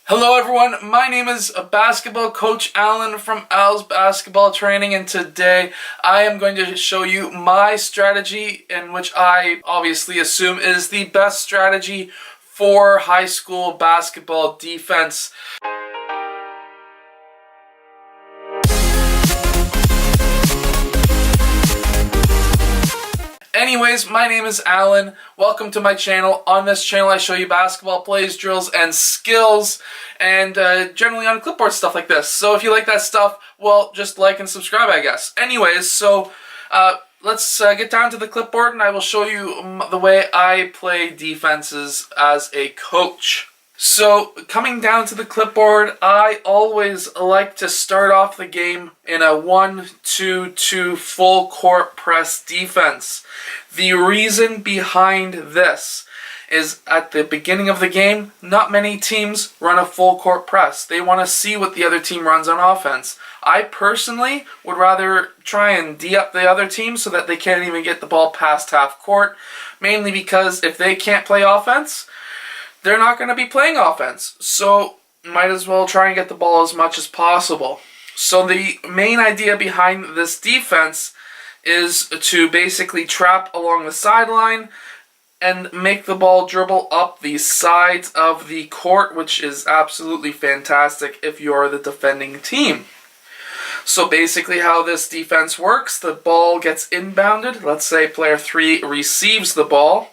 Hello everyone, my name is basketball coach Alan from Al's Basketball Training, and today I am going to show you my strategy, in which I obviously assume is the best strategy for high school basketball defense. Anyways, my name is Alan. Welcome to my channel. On this channel I show you basketball plays, drills, and skills, and generally on clipboard stuff like this. So if you like that stuff, well, just like and subscribe, I guess. Anyways, so let's get down to the clipboard and I will show you the way I play defenses as a coach. So, coming down to the clipboard, I always like to start off the game in a 1-2-2 full court press defense. The reason behind this is at the beginning of the game, not many teams run a full court press. They want to see what the other team runs on offense. I personally would rather try and D-up the other team so that they can't even get the ball past half court, mainly because if they can't play offense, they're not going to be playing offense, so might as well try and get the ball as much as possible. So the main idea behind this defense is to basically trap along the sideline and make the ball dribble up the sides of the court, which is absolutely fantastic if you're the defending team. So basically how this defense works, the ball gets inbounded. Let's say player 3 receives the ball.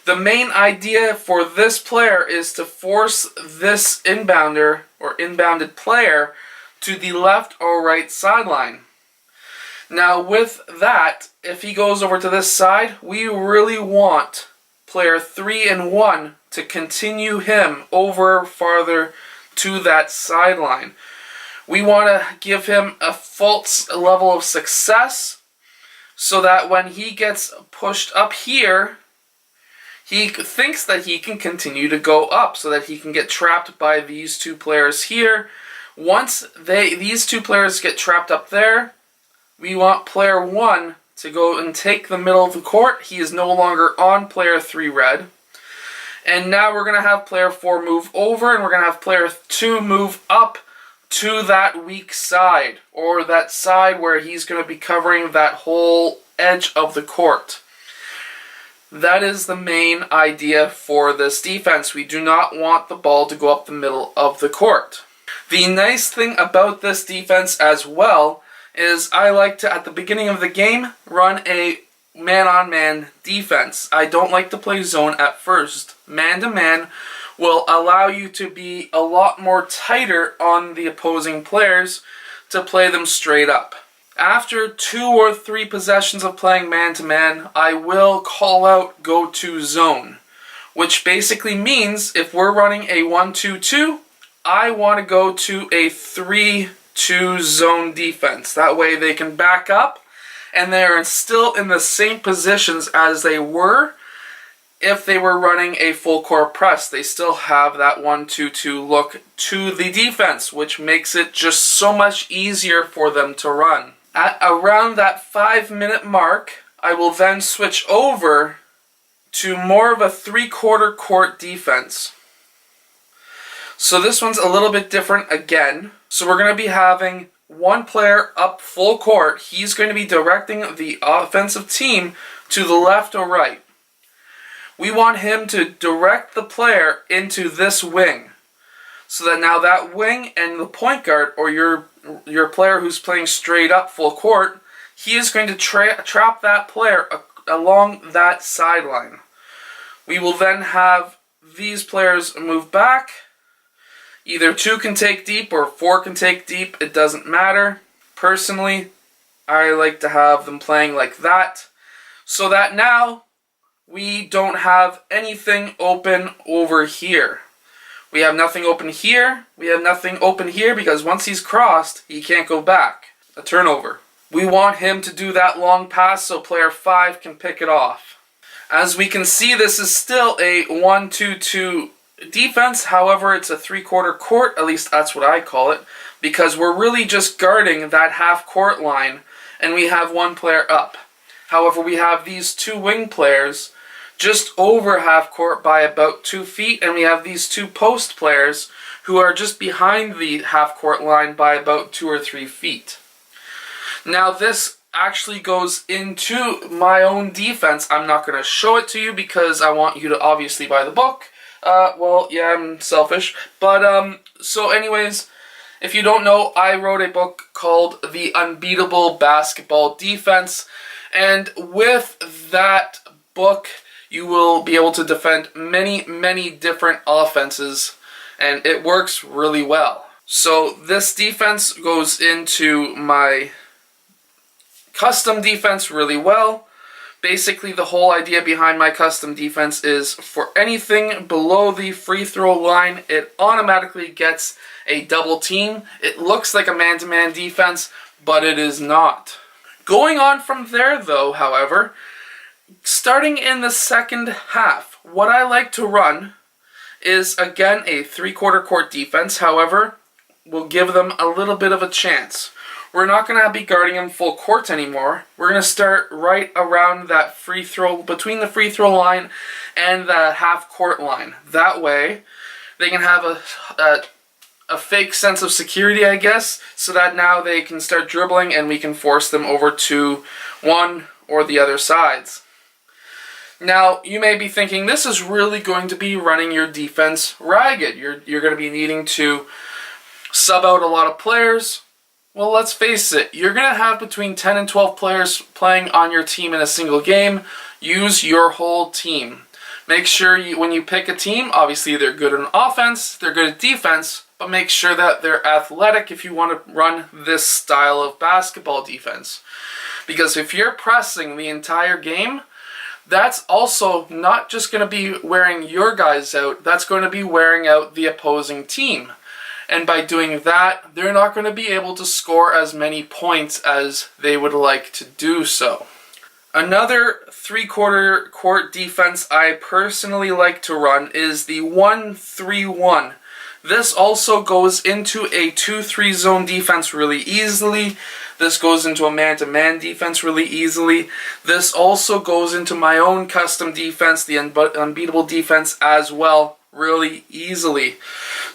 The main idea for this player is to force this inbounder or inbounded player to the left or right sideline. Now with that, if he goes over to this side, we really want player 3 and 1 to continue him over farther to that sideline. We want to give him a false level of success so that when he gets pushed up here, he thinks that he can continue to go up so that he can get trapped by these two players here. Once these two players get trapped up there, we want player 1 to go and take the middle of the court. He is no longer on player 3 red. And now we're going to have player 4 move over, and we're going to have player 2 move up to that weak side, or that side where he's going to be covering that whole edge of the court. That is the main idea for this defense. We do not want the ball to go up the middle of the court. The nice thing about this defense as well is I like to, at the beginning of the game, run a man-on-man defense. I don't like to play zone at first. Man-to-man will allow you to be a lot more tighter on the opposing players to play them straight up. After 2 or 3 possessions of playing man-to-man, I will call out go to zone, which basically means if we're running a 1-2-2, I want to go to a 3-2 zone defense. That way they can back up and they're still in the same positions as they were if they were running a full court press. They still have that 1-2-2 look to the defense, which makes it just so much easier for them to run. At around that 5-minute mark, I will then switch over to more of a 3/4 court defense. So this one's a little bit different again. So we're going to be having one player up full court. He's going to be directing the offensive team to the left or right. We want him to direct the player into this wing, so that now that wing and the point guard, or your player who's playing straight up full court, he is going to trap that player along that sideline. We will then have these players move back. Either 2 can take deep or 4 can take deep. It doesn't matter. Personally, I like to have them playing like that, so that now we don't have anything open over here. We have nothing open here. We have nothing open here because once he's crossed, he can't go back. A turnover. We want him to do that long pass so player 5 can pick it off. As we can see, this is still a 1-2-2 defense. However, it's a 3/4 court. At least that's what I call it, because we're really just guarding that half court line and we have one player up. However, we have these 2 wing players just over half court by about 2 feet, and we have these 2 post players who are just behind the half-court line by about 2 or 3 feet. Now this actually goes into my own defense. I'm not going to show it to you because I want you to obviously buy the book. Well, yeah, I'm selfish. But, so anyways, if you don't know, I wrote a book called The Unbeatable Basketball Defense. And with that book, you will be able to defend many, many different offenses. And it works really well. So this defense goes into my custom defense really well. Basically, the whole idea behind my custom defense is for anything below the free throw line, it automatically gets a double team. It looks like a man-to-man defense, but it is not. Going on from there, though, however, starting in the second half, what I like to run is, again, a three-quarter court defense. However, we'll give them a little bit of a chance. We're not going to be guarding them full court anymore. We're going to start right around that free throw, between the free throw line and the half court line. That way, they can have a fake sense of security, I guess, so that now they can start dribbling and we can force them over to one or the other sides. Now, you may be thinking, this is really going to be running your defense ragged. You're going to be needing to sub out a lot of players. Well, let's face it, you're going to have between 10 and 12 players playing on your team in a single game. Use your whole team. Make sure when you pick a team, obviously they're good in offense, they're good at defense, but make sure that they're athletic if you want to run this style of basketball defense. Because if you're pressing the entire game, that's also not just going to be wearing your guys out, that's going to be wearing out the opposing team. And by doing that, they're not going to be able to score as many points as they would like to do so. Another three-quarter court defense I personally like to run is the 1-3-1. This also goes into a 2-3 zone defense really easily. This goes into a man-to-man defense really easily. This also goes into my own custom defense, the Unbeatable defense as well, really easily.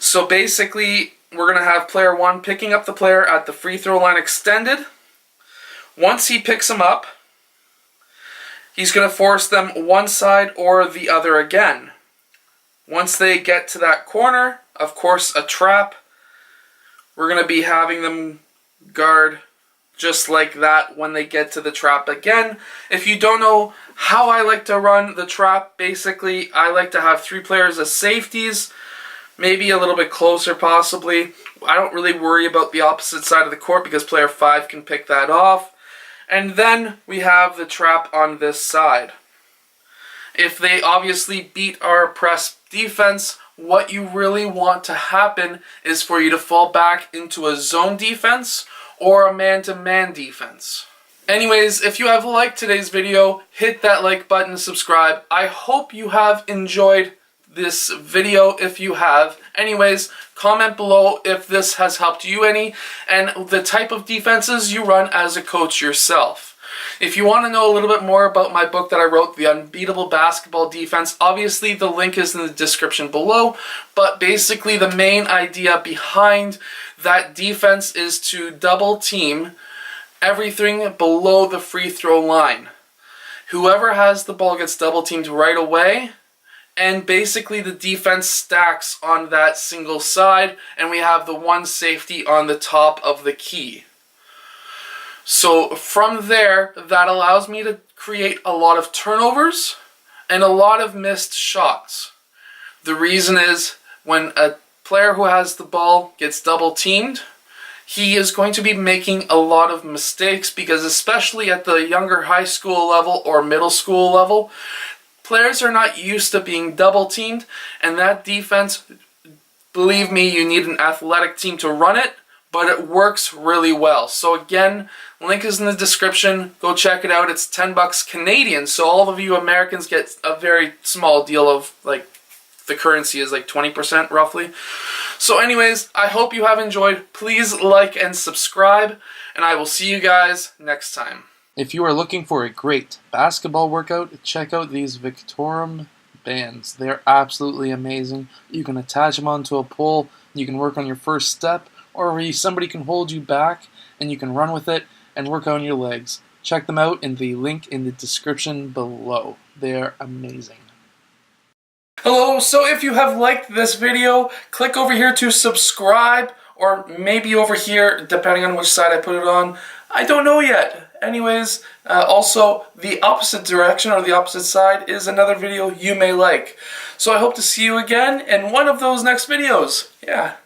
So basically, we're going to have player 1 picking up the player at the free throw line extended. Once he picks him up, he's going to force them one side or the other again. Once they get to that corner, of course a trap, we're going to be having them guard just like that when they get to the trap again. If you don't know how I like to run the trap, basically I like to have 3 players as safeties, maybe a little bit closer possibly. I don't really worry about the opposite side of the court because player 5 can pick that off. And then we have the trap on this side. If they obviously beat our press defense, what you really want to happen is for you to fall back into a zone defense or a man-to-man defense. Anyways, if you have liked today's video, hit that like button, subscribe. I hope you have enjoyed this video. If you have, anyways, comment below if this has helped you any and the type of defenses you run as a coach yourself. If you want to know a little bit more about my book that I wrote, The Unbeatable Basketball Defense, obviously the link is in the description below, but basically the main idea behind that defense is to double team everything below the free throw line. Whoever has the ball gets double teamed right away, and basically the defense stacks on that single side, and we have the one safety on the top of the key. So from there, that allows me to create a lot of turnovers and a lot of missed shots. The reason is when a player who has the ball gets double teamed, he is going to be making a lot of mistakes because especially at the younger high school level or middle school level, players are not used to being double teamed, and that defense, believe me, you need an athletic team to run it, but it works really well. So again, link is in the description. Go check it out. It's $10 Canadian, so all of you Americans get a very small deal of, like, the currency is like 20% roughly. So anyways, I hope you have enjoyed. Please like and subscribe, and I will see you guys next time. If you are looking for a great basketball workout, check out these Victorem bands. They're absolutely amazing. You can attach them onto a pole, You can work on your first step, or somebody can hold you back and you can run with it and work on your legs. Check them out in the link in the description below. They're amazing. Hello, so if you have liked this video, click over here to subscribe, or maybe over here, depending on which side I put it on. I don't know yet. Anyways, also the opposite direction or the opposite side is another video you may like. So I hope to see you again in one of those next videos. Yeah.